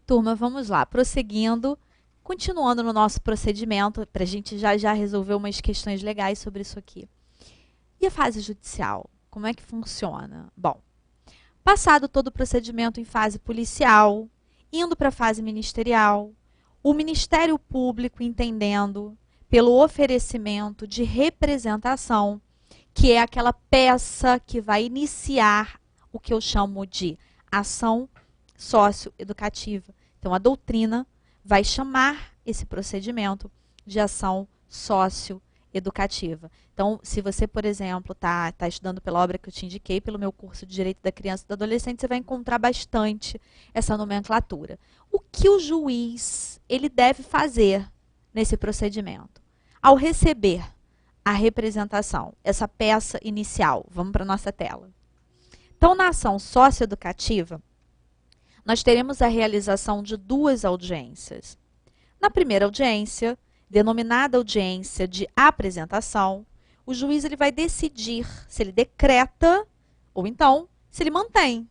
Turma, vamos lá, prosseguindo, continuando no nosso procedimento, para a gente já resolver umas questões legais sobre isso aqui. E a fase judicial? Como é que funciona? Bom, passado todo o procedimento em fase policial, indo para a fase ministerial, o Ministério Público entendendo pelo oferecimento de representação, que é aquela peça que vai iniciar o que eu chamo de ação socioeducativa. Então, a doutrina vai chamar esse procedimento de ação socioeducativa. Então, se você, por exemplo, está estudando pela obra que eu te indiquei, pelo meu curso de Direito da Criança e do Adolescente, você vai encontrar bastante essa nomenclatura. O que o juiz ele deve fazer nesse procedimento? Ao receber a representação, essa peça inicial, vamos para a nossa tela. Então, na ação socioeducativa, nós teremos a realização de duas audiências. Na primeira audiência, denominada audiência de apresentação, o juiz ele vai decidir se ele decreta ou então se ele mantém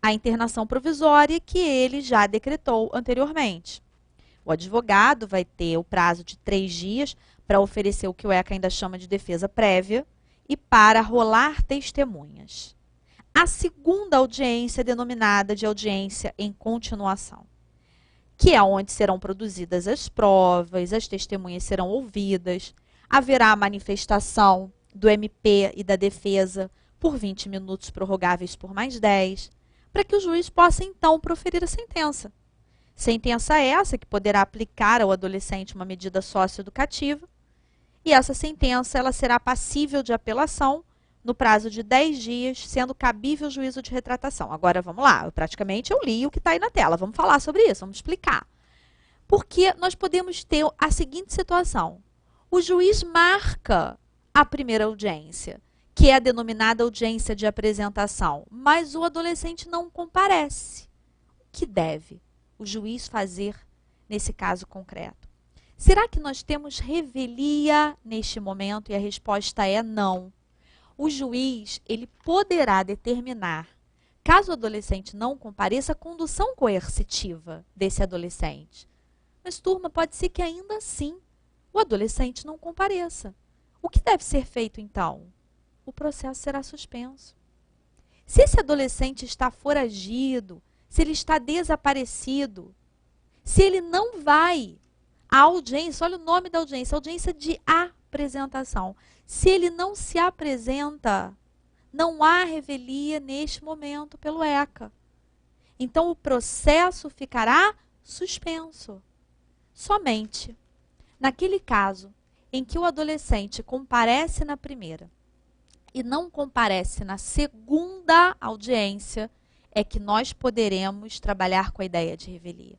a internação provisória que ele já decretou anteriormente. O advogado vai ter o prazo de 3 dias para oferecer o que o ECA ainda chama de defesa prévia e para rolar testemunhas. A segunda audiência é denominada de audiência em continuação, que é onde serão produzidas as provas, as testemunhas serão ouvidas, haverá a manifestação do MP e da defesa por 20 minutos prorrogáveis por mais 10, para que o juiz possa então proferir a sentença. Sentença essa que poderá aplicar ao adolescente uma medida socioeducativa, e essa sentença ela será passível de apelação no prazo de 10 dias, sendo cabível o juízo de retratação. Agora, vamos lá, praticamente eu li o que está aí na tela. Vamos falar sobre isso, vamos explicar. Porque nós podemos ter a seguinte situação. O juiz marca a primeira audiência, que é a denominada audiência de apresentação, mas o adolescente não comparece. O que deve o juiz fazer nesse caso concreto? Será que nós temos revelia neste momento? E a resposta é não. O juiz ele poderá determinar, caso o adolescente não compareça, a condução coercitiva desse adolescente. Mas, turma, pode ser que ainda assim o adolescente não compareça. O que deve ser feito, então? O processo será suspenso. Se esse adolescente está foragido, se ele está desaparecido, se ele não vai à audiência, olha o nome da audiência, audiência de apresentação. Se ele não se apresenta, não há revelia neste momento pelo ECA. Então, o processo ficará suspenso. Somente naquele caso em que o adolescente comparece na primeira e não comparece na segunda audiência, é que nós poderemos trabalhar com a ideia de revelia.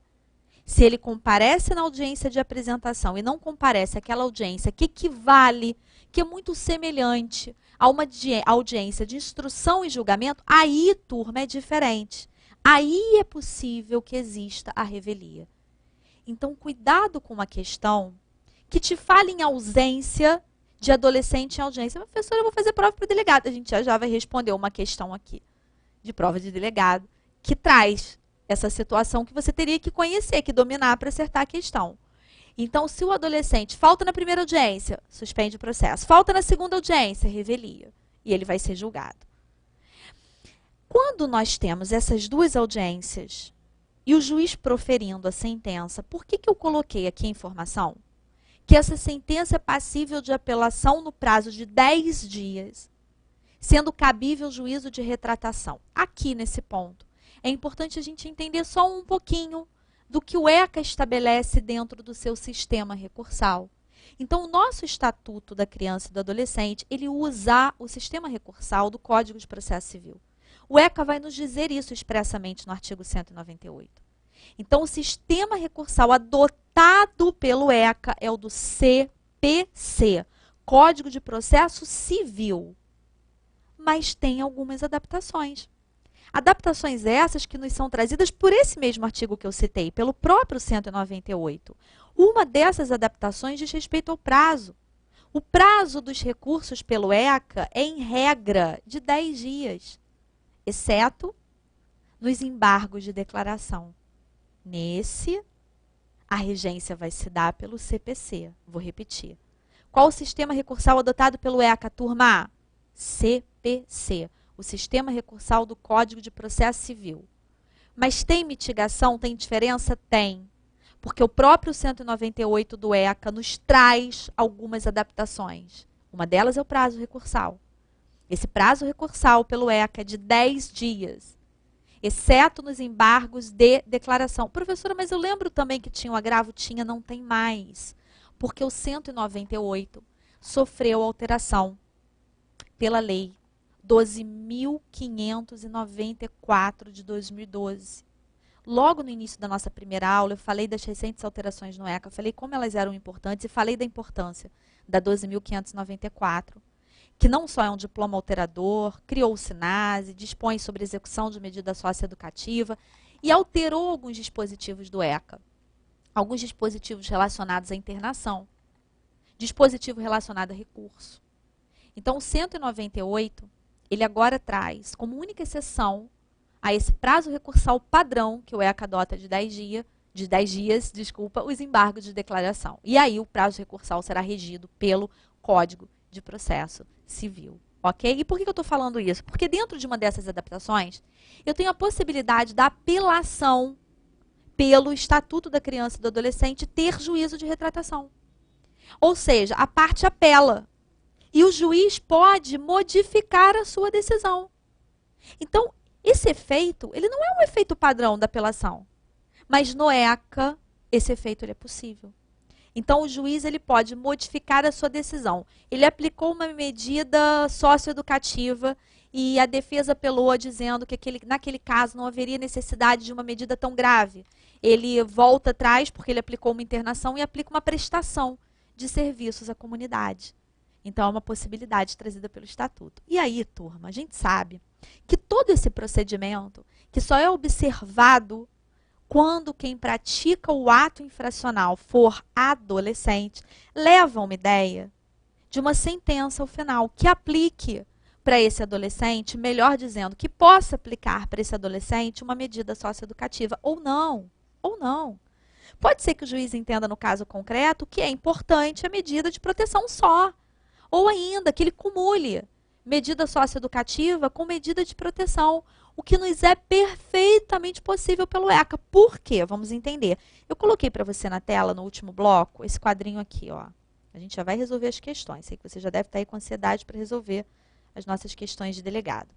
Se ele comparece na audiência de apresentação e não comparece àquela audiência que equivale, que é muito semelhante a uma audiência de instrução e julgamento, aí, turma, é diferente. Aí é possível que exista a revelia. Então, cuidado com uma questão que te fale em ausência de adolescente em audiência. Professora, eu vou fazer prova para o delegado. A gente já vai responder uma questão aqui de prova de delegado que traz essa situação que você teria que conhecer, que dominar para acertar a questão. Então, se o adolescente falta na primeira audiência, suspende o processo. Falta na segunda audiência, revelia. E ele vai ser julgado. Quando nós temos essas duas audiências e o juiz proferindo a sentença, por que eu coloquei aqui a informação? Que essa sentença é passível de apelação no prazo de 10 dias, sendo cabível o juízo de retratação. Aqui nesse ponto, é importante a gente entender só um pouquinho do que o ECA estabelece dentro do seu sistema recursal. Então, o nosso Estatuto da Criança e do Adolescente, ele usa o sistema recursal do Código de Processo Civil. O ECA vai nos dizer isso expressamente no artigo 198. Então, o sistema recursal adotado pelo ECA é o do CPC, Código de Processo Civil. Mas tem algumas adaptações. Adaptações essas que nos são trazidas por esse mesmo artigo que eu citei, pelo próprio 198. Uma dessas adaptações diz respeito ao prazo. O prazo dos recursos pelo ECA é, em regra, de 10 dias, exceto nos embargos de declaração. Nesse, a regência vai se dar pelo CPC. Vou repetir. Qual o sistema recursal adotado pelo ECA, turma? CPC. O Sistema Recursal do Código de Processo Civil. Mas tem mitigação? Tem diferença? Tem. Porque o próprio 198 do ECA nos traz algumas adaptações. Uma delas é o prazo recursal. Esse prazo recursal pelo ECA é de 10 dias, exceto nos embargos de declaração. Professora, mas eu lembro também que tinha um agravo. Tinha, não tem mais. Porque o 198 sofreu alteração pela lei 12.594 de 2012. Logo no início da nossa primeira aula, eu falei das recentes alterações no ECA, falei como elas eram importantes e falei da importância da 12.594, que não só é um diploma alterador, criou o SINASE, dispõe sobre execução de medida socioeducativa e alterou alguns dispositivos do ECA. Alguns dispositivos relacionados à internação, dispositivo relacionado a recurso. Então, o 198, ele agora traz, como única exceção, a esse prazo recursal padrão, que o ECA adota de 10 dias, os embargos de declaração. E aí, o prazo recursal será regido pelo Código de Processo Civil. Ok? E por que eu estou falando isso? Porque dentro de uma dessas adaptações, eu tenho a possibilidade da apelação pelo Estatuto da Criança e do Adolescente ter juízo de retratação. Ou seja, a parte apela. E o juiz pode modificar a sua decisão. Então, esse efeito, ele não é um efeito padrão da apelação. Mas no ECA, esse efeito ele é possível. Então, o juiz ele pode modificar a sua decisão. Ele aplicou uma medida socioeducativa e a defesa apelou dizendo que naquele caso não haveria necessidade de uma medida tão grave. Ele volta atrás porque ele aplicou uma internação e aplica uma prestação de serviços à comunidade. Então, é uma possibilidade trazida pelo Estatuto. E aí, turma, a gente sabe que todo esse procedimento, que só é observado quando quem pratica o ato infracional for adolescente, leva uma ideia de uma sentença ao final que aplique para esse adolescente, melhor dizendo, que possa aplicar para esse adolescente uma medida socioeducativa, ou não, ou não. Pode ser que o juiz entenda no caso concreto que é importante a medida de proteção só, ou ainda que ele cumule medida socioeducativa com medida de proteção, o que nos é perfeitamente possível pelo ECA. Por quê? Vamos entender. Eu coloquei para você na tela, no último bloco, esse quadrinho aqui, ó. A gente já vai resolver as questões. Sei que você já deve estar aí com ansiedade para resolver as nossas questões de delegado.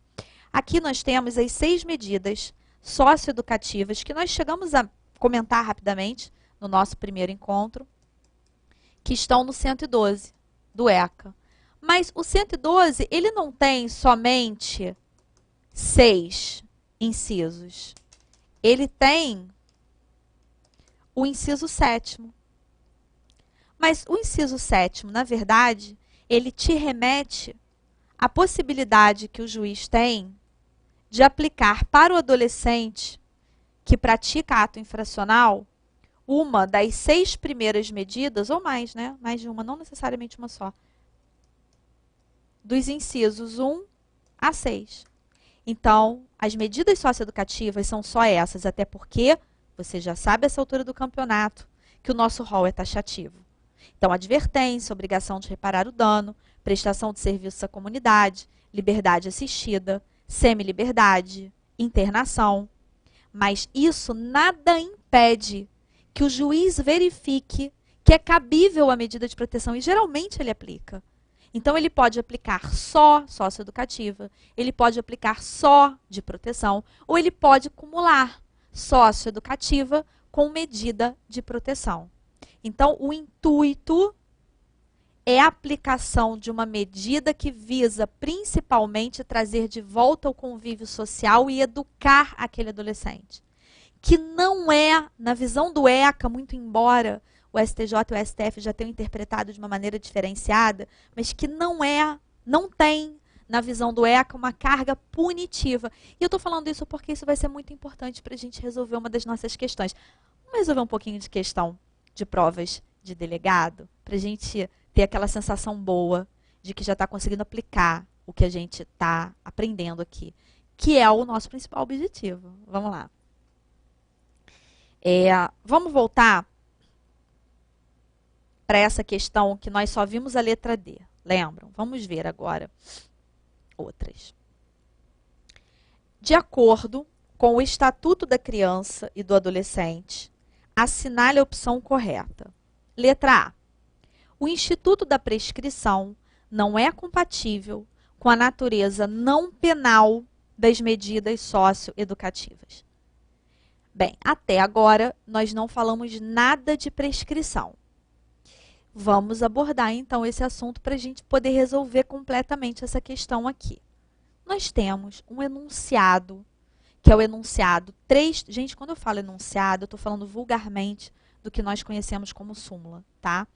Aqui nós temos as 6 medidas socioeducativas que nós chegamos a comentar rapidamente no nosso primeiro encontro, que estão no 112 do ECA. Mas o 112, ele não tem somente 6 incisos. Ele tem o inciso 7º. Mas o inciso 7º, na verdade, ele te remete à possibilidade que o juiz tem de aplicar para o adolescente que pratica ato infracional uma das 6 primeiras medidas, ou mais, né? Mais de uma, não necessariamente uma só, dos incisos 1 a 6. Então, as medidas socioeducativas são só essas, até porque você já sabe essa altura do campeonato que o nosso rol é taxativo. Então, advertência, obrigação de reparar o dano, prestação de serviços à comunidade, liberdade assistida, semi-liberdade, internação. Mas isso nada impede que o juiz verifique que é cabível a medida de proteção, e geralmente ele aplica. Então, ele pode aplicar só socioeducativa, ele pode aplicar só de proteção, ou ele pode acumular socioeducativa com medida de proteção. Então, o intuito é a aplicação de uma medida que visa principalmente trazer de volta o convívio social e educar aquele adolescente. Que não é, na visão do ECA, muito embora o STJ e o STF já tenham interpretado de uma maneira diferenciada, mas que não tem, na visão do ECA, uma carga punitiva. E eu estou falando isso porque isso vai ser muito importante para a gente resolver uma das nossas questões. Vamos resolver um pouquinho de questão de provas de delegado, para a gente ter aquela sensação boa de que já está conseguindo aplicar o que a gente está aprendendo aqui, que é o nosso principal objetivo. Vamos lá. Vamos voltar para essa questão que nós só vimos a letra D. Lembram? Vamos ver agora outras. De acordo com o Estatuto da Criança e do Adolescente, assinale a opção correta. Letra A. O Instituto da Prescrição não é compatível com a natureza não penal das medidas socioeducativas. Bem, até agora nós não falamos nada de prescrição. Vamos abordar então esse assunto para a gente poder resolver completamente essa questão aqui. Nós temos um enunciado, que é o enunciado 3. Gente, quando eu falo enunciado, eu estou falando vulgarmente do que nós conhecemos como súmula, tá?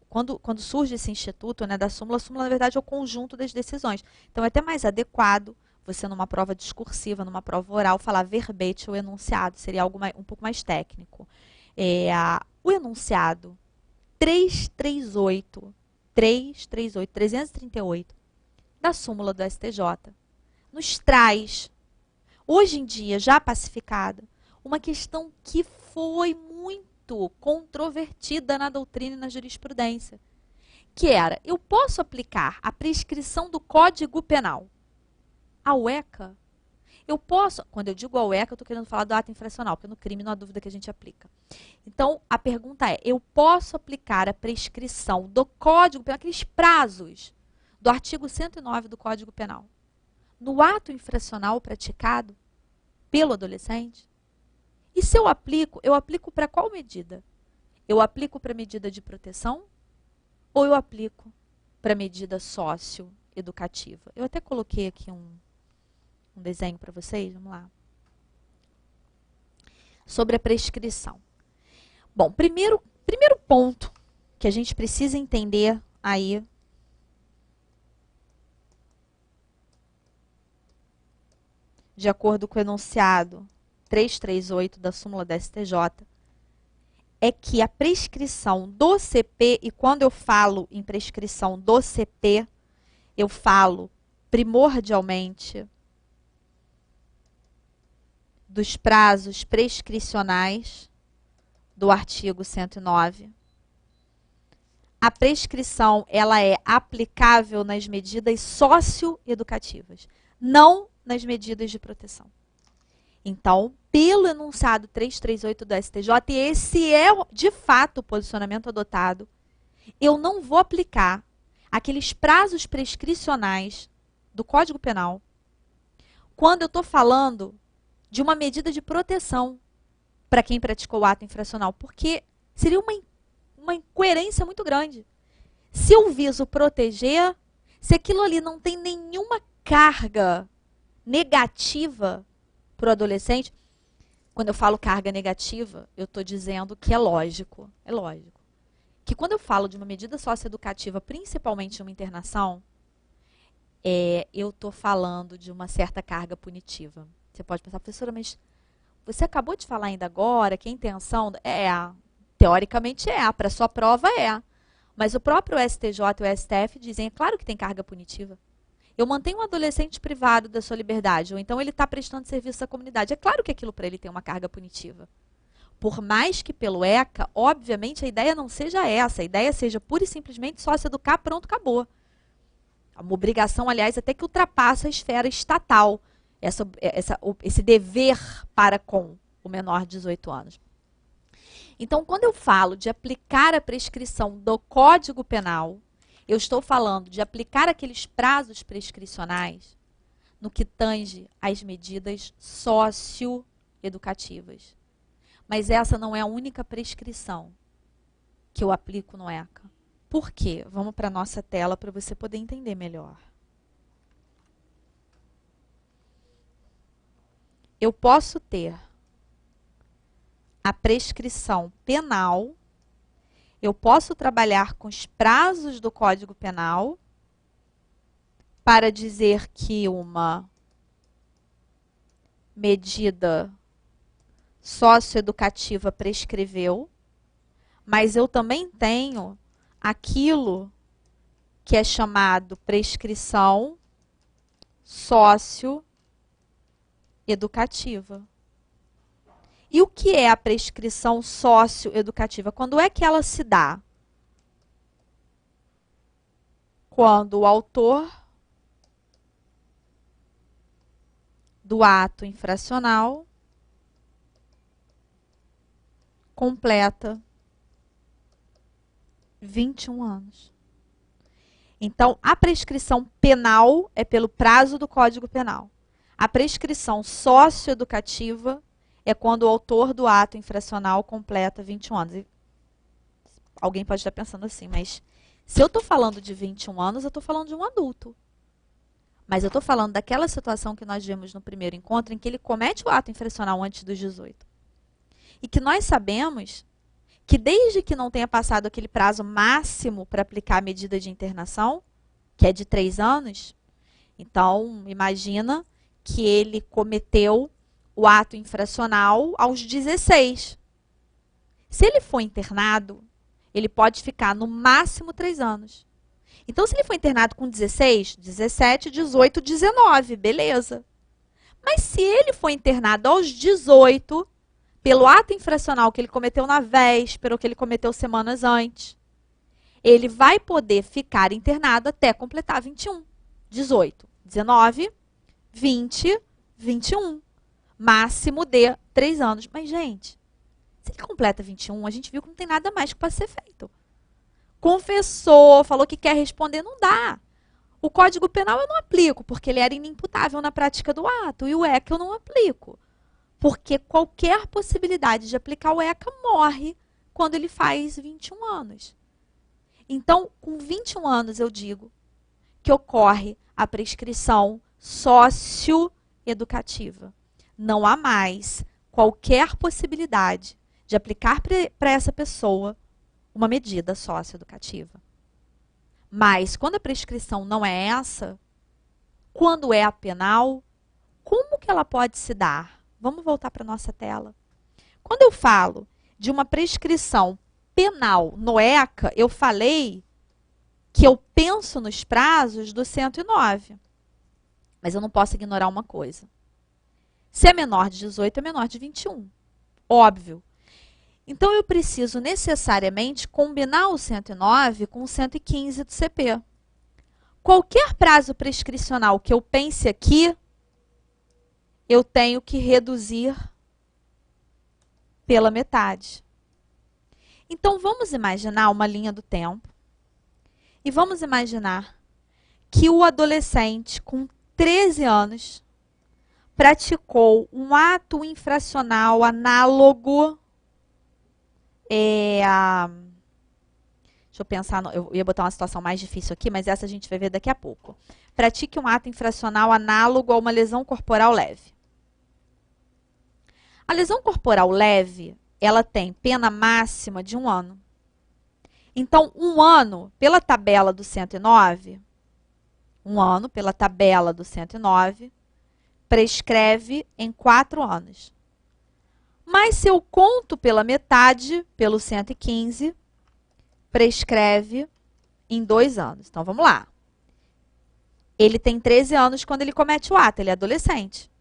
Quando surge esse instituto, né, da súmula, a súmula, na verdade, é o conjunto das decisões. Então, é até mais adequado você, numa prova discursiva, numa prova oral, falar verbete ou enunciado. Seria algo um pouco mais técnico. O enunciado 338 da súmula do STJ nos traz, hoje em dia, já pacificada, uma questão que foi muito controvertida na doutrina e na jurisprudência, que era, eu posso aplicar a prescrição do Código Penal ao ECA? Eu posso, quando eu digo ao ECA, eu estou querendo falar do ato infracional, porque no crime não há dúvida que a gente aplica. Então, a pergunta é, eu posso aplicar a prescrição do Código Penal, aqueles prazos do artigo 109 do Código Penal, no ato infracional praticado pelo adolescente? E se eu aplico para qual medida? Eu aplico para medida de proteção ou eu aplico para medida socioeducativa? Eu até coloquei aqui um desenho para vocês, vamos lá. Sobre a prescrição. Bom, primeiro ponto que a gente precisa entender aí de acordo com o enunciado 338 da súmula da STJ, é que a prescrição do CP, e quando eu falo em prescrição do CP, eu falo primordialmente dos prazos prescricionais do artigo 109. A prescrição, ela é aplicável nas medidas socioeducativas, não nas medidas de proteção. Então, pelo enunciado 338 do STJ, e esse é, de fato, o posicionamento adotado, eu não vou aplicar aqueles prazos prescricionais do Código Penal quando eu estou falando de uma medida de proteção para quem praticou o ato infracional, porque seria uma incoerência muito grande. Se eu viso proteger, se aquilo ali não tem nenhuma carga negativa para o adolescente, quando eu falo carga negativa, eu estou dizendo que é lógico, que quando eu falo de uma medida socioeducativa, principalmente uma internação, eu estou falando de uma certa carga punitiva. Você pode pensar, professora, mas você acabou de falar ainda agora que a intenção teoricamente para a sua prova mas o próprio STJ e o STF dizem, é claro que tem carga punitiva. Eu mantenho um adolescente privado da sua liberdade, ou então ele está prestando serviço à comunidade. É claro que aquilo para ele tem uma carga punitiva. Por mais que pelo ECA, obviamente, a ideia não seja essa. A ideia seja pura e simplesmente só se educar, pronto, acabou. Uma obrigação, aliás, até que ultrapassa a esfera estatal. Esse dever para com o menor de 18 anos. Então, quando eu falo de aplicar a prescrição do Código Penal, eu estou falando de aplicar aqueles prazos prescricionais no que tange às medidas socioeducativas. Mas essa não é a única prescrição que eu aplico no ECA. Por quê? Vamos para a nossa tela para você poder entender melhor. Eu posso ter a prescrição penal, eu posso trabalhar com os prazos do Código Penal para dizer que uma medida socioeducativa prescreveu, mas eu também tenho aquilo que é chamado prescrição socioeducativa. E o que é a prescrição socioeducativa? Quando é que ela se dá? Quando o autor do ato infracional completa 21 anos. Então, a prescrição penal é pelo prazo do Código Penal. A prescrição socioeducativa é quando o autor do ato infracional completa 21 anos. E alguém pode estar pensando assim, mas se eu estou falando de 21 anos, eu estou falando de um adulto. Mas eu estou falando daquela situação que nós vimos no primeiro encontro, em que ele comete o ato infracional antes dos 18. E que nós sabemos que desde que não tenha passado aquele prazo máximo para aplicar a medida de internação, que é de 3 anos, então imagina que ele cometeu o ato infracional aos 16. Se ele for internado, ele pode ficar no máximo 3 anos. Então, se ele for internado com 16, 17, 18, 19, beleza. Mas se ele for internado aos 18, pelo ato infracional que ele cometeu na véspera ou que ele cometeu semanas antes, ele vai poder ficar internado até completar 21, 18, 19, 20, 21. Máximo de 3 anos. Mas, gente, se ele completa 21, a gente viu que não tem nada mais que pode ser feito. Confessou, falou que quer responder, não dá. O Código Penal eu não aplico, porque ele era inimputável na prática do ato. E o ECA eu não aplico, porque qualquer possibilidade de aplicar o ECA morre quando ele faz 21 anos. Então, com 21 anos, eu digo que ocorre a prescrição socioeducativa. Não há mais qualquer possibilidade de aplicar para essa pessoa uma medida socioeducativa. Mas, quando a prescrição não é essa, quando é a penal, como que ela pode se dar? Vamos voltar para a nossa tela. Quando eu falo de uma prescrição penal no ECA, eu falei que eu penso nos prazos do 109. Mas eu não posso ignorar uma coisa. Se é menor de 18, é menor de 21. Óbvio. Então, eu preciso necessariamente combinar o 109 com o 115 do CP. Qualquer prazo prescricional que eu pense aqui, eu tenho que reduzir pela metade. Então, vamos imaginar uma linha do tempo. E vamos imaginar que o adolescente com 13 anos praticou um ato infracional análogo. Deixa eu pensar, eu ia botar uma situação mais difícil aqui, mas essa a gente vai ver daqui a pouco. Pratique um ato infracional análogo a uma lesão corporal leve. A lesão corporal leve, ela tem pena máxima de 1 ano. Então, 1 ano, pela tabela do 109, 1 ano, pela tabela do 109, prescreve em 4 anos. Mas se eu conto pela metade, pelo 115, prescreve em 2 anos. Então, vamos lá. Ele tem 13 anos quando ele comete o ato, ele é adolescente.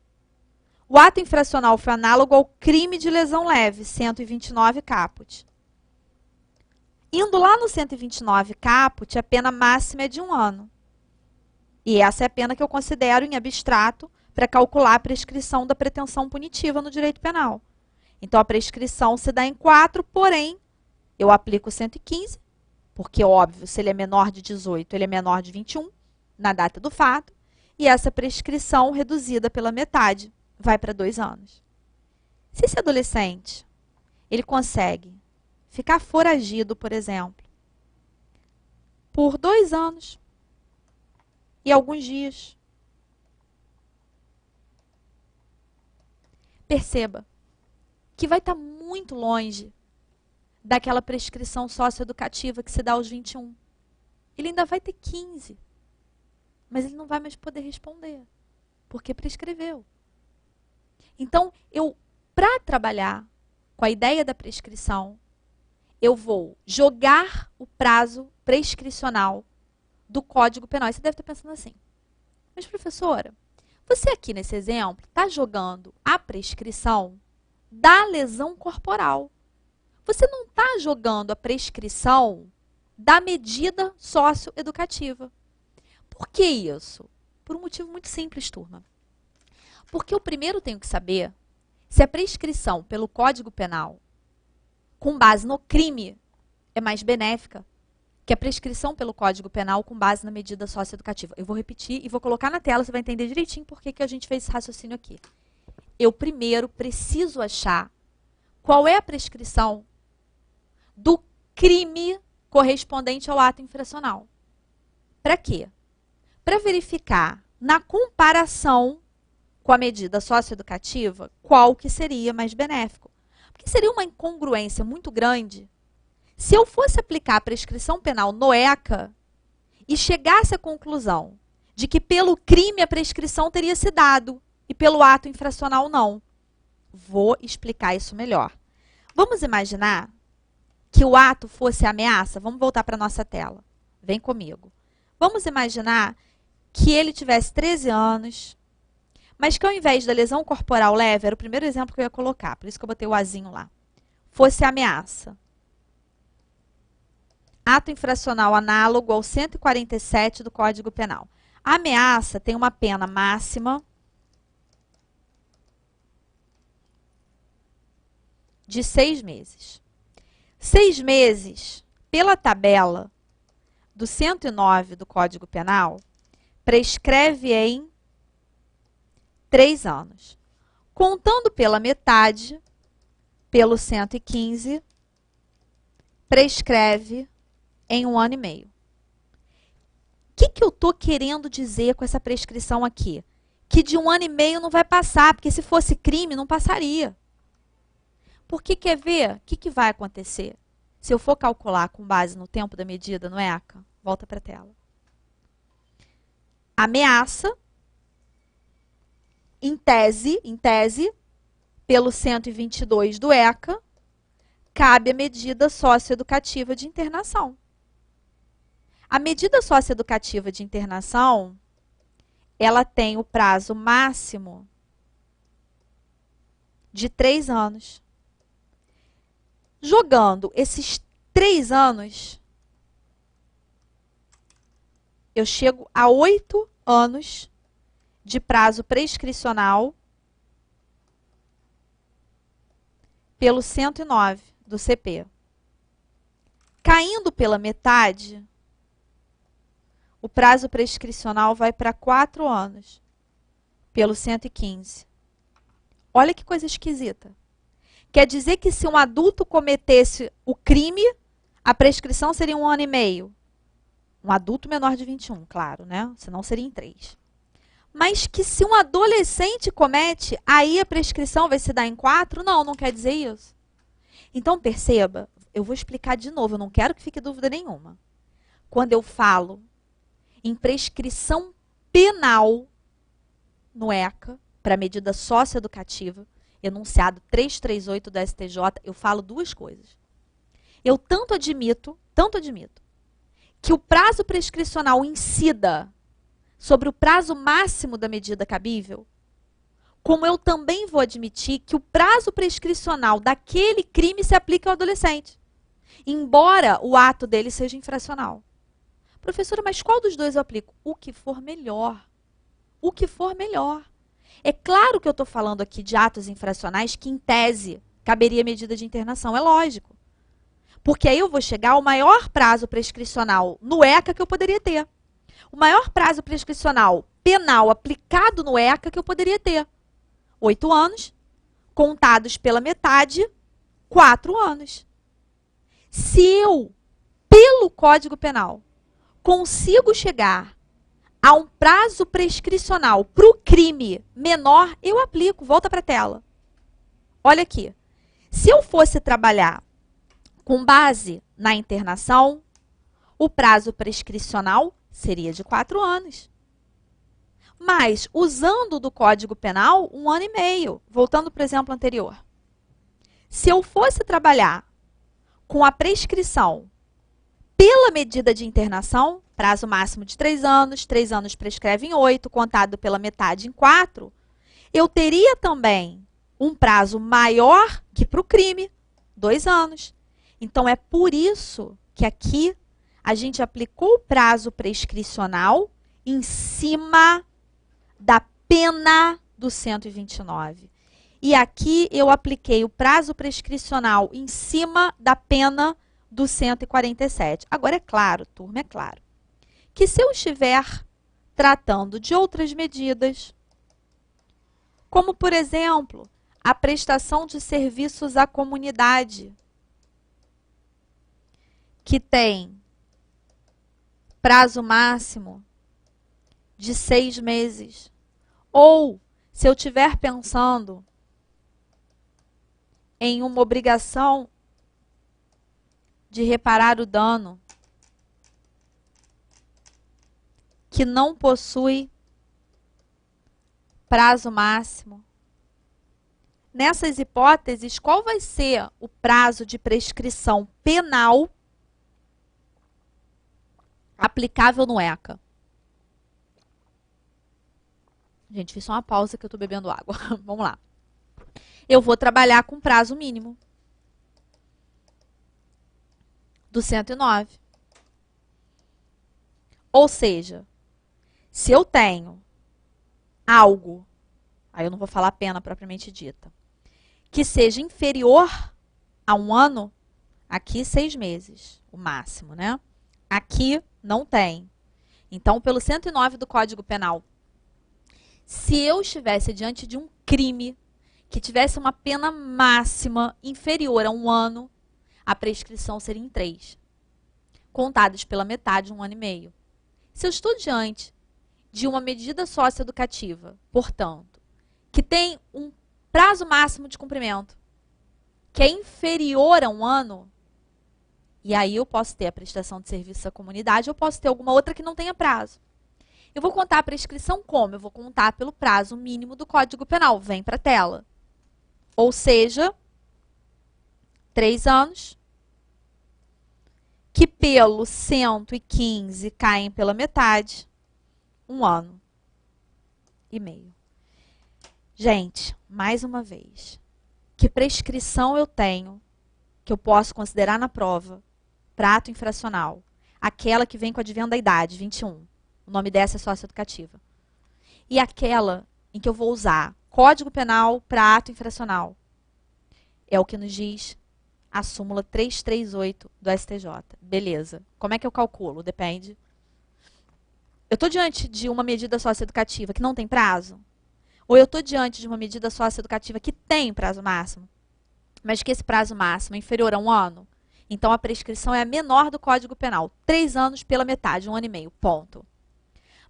O ato infracional foi análogo ao crime de lesão leve, 129 caput. Indo lá no 129 caput, a pena máxima é de 1 ano. E essa é a pena que eu considero em abstrato para calcular a prescrição da pretensão punitiva no direito penal. Então, a prescrição se dá em 4, porém, eu aplico o 115, porque, óbvio, se ele é menor de 18, ele é menor de 21, na data do fato, e essa prescrição reduzida pela metade vai para 2 anos. Se esse adolescente, ele consegue ficar foragido, por exemplo, por 2 anos e alguns dias, perceba que vai estar muito longe daquela prescrição socioeducativa que se dá aos 21. Ele ainda vai ter 15, mas ele não vai mais poder responder, porque prescreveu. Então, para trabalhar com a ideia da prescrição, eu vou jogar o prazo prescricional do Código Penal. E você deve estar pensando assim, mas professora, você aqui nesse exemplo está jogando a prescrição da lesão corporal. Você não está jogando a prescrição da medida socioeducativa. Por que isso? Por um motivo muito simples, turma. Porque eu primeiro tenho que saber se a prescrição pelo Código Penal, com base no crime, é mais benéfica que a prescrição pelo Código Penal com base na medida socioeducativa. Eu vou repetir e vou colocar na tela, você vai entender direitinho por que a gente fez esse raciocínio aqui. Eu primeiro preciso achar qual é a prescrição do crime correspondente ao ato infracional. Para quê? Para verificar, na comparação com a medida socioeducativa, qual que seria mais benéfico. Porque seria uma incongruência muito grande se eu fosse aplicar a prescrição penal no ECA e chegasse à conclusão de que pelo crime a prescrição teria se dado e pelo ato infracional não. Vou explicar isso melhor. Vamos imaginar que o ato fosse ameaça. Vamos voltar para a nossa tela. Vem comigo. Vamos imaginar que ele tivesse 13 anos, mas que ao invés da lesão corporal leve, era o primeiro exemplo que eu ia colocar, por isso que eu botei o azinho lá, fosse ameaça. Ato infracional análogo ao 147 do Código Penal. A ameaça tem uma pena máxima de 6 meses. 6 meses, pela tabela do 109 do Código Penal, prescreve em 3 anos. Contando pela metade, pelo 115, prescreve em 1 ano e meio. O que eu estou querendo dizer com essa prescrição aqui? Que de 1 ano e meio não vai passar, porque se fosse crime, não passaria. Porque quer ver o que vai acontecer? Se eu for calcular com base no tempo da medida no ECA, volta para a tela. Ameaça, em tese, pelo 122 do ECA, cabe a medida socioeducativa de internação. A medida socioeducativa de internação, ela tem o prazo máximo de 3 anos. Jogando esses 3 anos, eu chego a 8 anos de prazo prescricional pelo 109 do CP. Caindo pela metade, o prazo prescricional vai para 4 anos, pelo 115. Olha que coisa esquisita. Quer dizer que se um adulto cometesse o crime, a prescrição seria 1 ano e meio. Um adulto menor de 21, claro, né? Senão seria em 3. Mas que se um adolescente comete, aí a prescrição vai se dar em 4? Não, não quer dizer isso. Então, perceba, eu vou explicar de novo, eu não quero que fique dúvida nenhuma. Quando eu falo em prescrição penal no ECA, para medida socioeducativa, enunciado 338 do STJ, eu falo 2 coisas. Eu tanto admito, que o prazo prescricional incida sobre o prazo máximo da medida cabível, como eu também vou admitir que o prazo prescricional daquele crime se aplica ao adolescente, embora o ato dele seja infracional. Professora, mas qual dos dois eu aplico? O que for melhor. O que for melhor. É claro que eu estou falando aqui de atos infracionais que, em tese, caberia medida de internação. É lógico. Porque aí eu vou chegar ao maior prazo prescricional no ECA que eu poderia ter. O maior prazo prescricional penal aplicado no ECA que eu poderia ter. 8 anos, contados pela metade, 4 anos. Se eu, pelo Código Penal, consigo chegar a um prazo prescricional para o crime menor, eu aplico. Volta para a tela. Olha aqui. Se eu fosse trabalhar com base na internação, o prazo prescricional seria de 4 anos. Mas, usando do Código Penal, 1 ano e meio. Voltando para o exemplo anterior. Se eu fosse trabalhar com a prescrição pela medida de internação, prazo máximo de 3 anos, 3 anos prescreve em 8, contado pela metade em 4, eu teria também um prazo maior que para o crime, 2 anos. Então, é por isso que aqui a gente aplicou o prazo prescricional em cima da pena do 129. E aqui eu apliquei o prazo prescricional em cima da pena do 147. Agora, é claro, turma, é claro, que se eu estiver tratando de outras medidas, como, por exemplo, a prestação de serviços à comunidade, que tem prazo máximo de 6 meses, ou se eu estiver pensando em uma obrigação de reparar o dano que não possui prazo máximo. Nessas hipóteses, qual vai ser o prazo de prescrição penal aplicável no ECA? Gente, fiz só uma pausa que eu estou bebendo água. Vamos lá. Eu vou trabalhar com prazo mínimo do 109. Ou seja, se eu tenho algo, aí eu não vou falar pena propriamente dita, que seja inferior a 1 ano, aqui 6 meses, o máximo, né? Aqui não tem. Então, pelo 109 do Código Penal, se eu estivesse diante de um crime que tivesse uma pena máxima inferior a 1 ano, a prescrição seria em 3, contados pela metade, 1 ano e meio. Se eu estou diante de uma medida socioeducativa, portanto, que tem um prazo máximo de cumprimento, que é inferior a 1 ano, e aí eu posso ter a prestação de serviço à comunidade, eu posso ter alguma outra que não tenha prazo. Eu vou contar a prescrição como? Eu vou contar pelo prazo mínimo do Código Penal. Vem para a tela. Ou seja, 3 anos, que pelo 115 caem pela metade, 1 ano e meio. Gente, mais uma vez, que prescrição eu tenho que eu posso considerar na prova para ato infracional? Aquela que vem com advento da idade, 21. O nome dessa é socioeducativa. E aquela em que eu vou usar Código Penal para ato infracional. É o que nos diz a súmula 338 do STJ. Beleza. Como é que eu calculo? Depende. Eu estou diante de uma medida socioeducativa que não tem prazo? Ou eu estou diante de uma medida socioeducativa que tem prazo máximo, mas que esse prazo máximo é inferior a 1 ano? Então, a prescrição é a menor do Código Penal. 3 anos pela metade, 1 ano e meio. Ponto.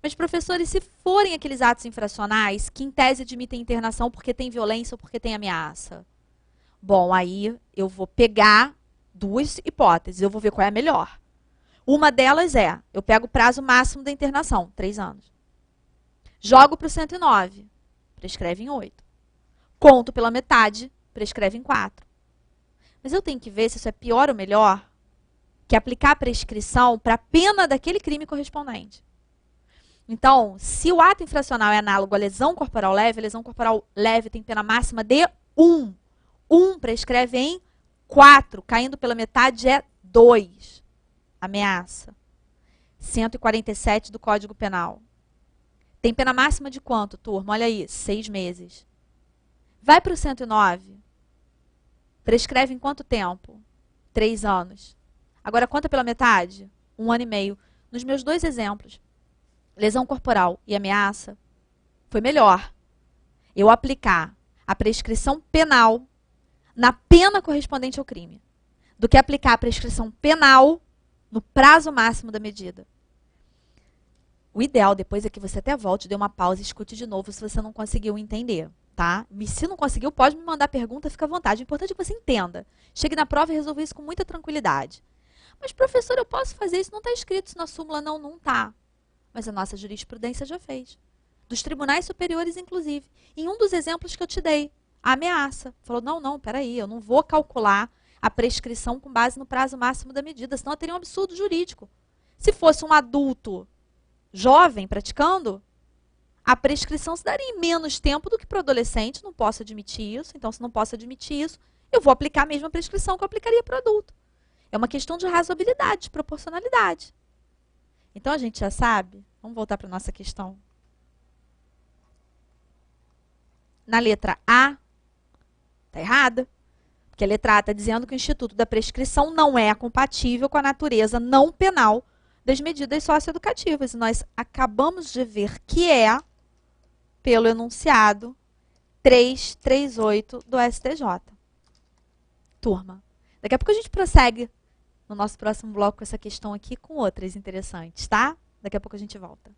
Mas, professores, se forem aqueles atos infracionais que, em tese, admitem internação porque tem violência ou porque tem ameaça? Bom, aí eu vou pegar 2 hipóteses. Eu vou ver qual é a melhor. Uma delas é, eu pego o prazo máximo da internação, 3 anos. Jogo para o 109, prescreve em 8. Conto pela metade, prescreve em 4. Mas eu tenho que ver se isso é pior ou melhor que aplicar a prescrição para a pena daquele crime correspondente. Então, se o ato infracional é análogo à lesão corporal leve, a lesão corporal leve tem pena máxima de 1. 1 prescreve em 4, caindo pela metade é 2. Ameaça. 147 do Código Penal. Tem pena máxima de quanto, turma? Olha aí, 6 meses. Vai para o 109. Prescreve em quanto tempo? 3 anos. Agora, conta pela metade? 1 ano e meio. Nos meus 2 exemplos, lesão corporal e ameaça, foi melhor eu aplicar a prescrição penal na pena correspondente ao crime do que aplicar a prescrição penal no prazo máximo da medida. O ideal depois é que você até volte, dê uma pausa e escute de novo se você não conseguiu entender, tá? E se não conseguiu, pode me mandar pergunta, fica à vontade. O importante é que você entenda. Chegue na prova e resolva isso com muita tranquilidade. Mas, professor, eu posso fazer isso? Não está escrito isso na súmula? Não, não está. Mas a nossa jurisprudência já fez. Dos tribunais superiores, inclusive. Em um dos exemplos que eu te dei, a ameaça. Falou, não, peraí, eu não vou calcular a prescrição com base no prazo máximo da medida, senão eu teria um absurdo jurídico. Se fosse um adulto jovem praticando, a prescrição se daria em menos tempo do que para o adolescente, não posso admitir isso. Então, se não posso admitir isso, eu vou aplicar a mesma prescrição que eu aplicaria para o adulto. É uma questão de razoabilidade, de proporcionalidade. Então, a gente já sabe. Vamos voltar para a nossa questão. Na letra A, está errada. Porque a letra A está dizendo que o Instituto da Prescrição não é compatível com a natureza não penal das medidas socioeducativas. E nós acabamos de ver que é pelo enunciado 338 do STJ. Turma, daqui a pouco a gente prossegue no nosso próximo bloco com essa questão aqui com outras interessantes, tá? Daqui a pouco a gente volta.